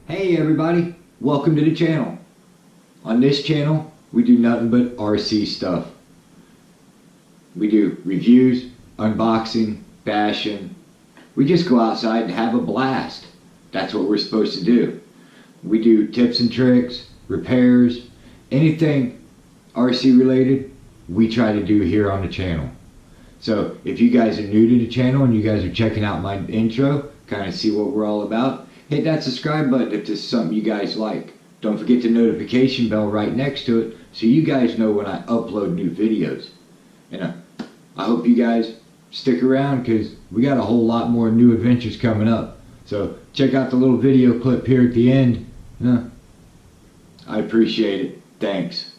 Hey everybody, welcome to the channel. On this channel, we do nothing but RC stuff. We do reviews, unboxing, bashing. We just go outside and have a blast. That's what we're supposed to do. We do tips and tricks, repairs, anything RC related, we try to do here on the channel. So if you guys are new to the channel and you guys are checking out my intro, kind of see what we're all about, hit that subscribe button if this is something you guys like. Don't forget the notification bell right next to it so you guys know when I upload new videos. And I hope you guys stick around because we got a whole lot more new adventures coming up. So check out the little video clip here at the end. I appreciate it. Thanks.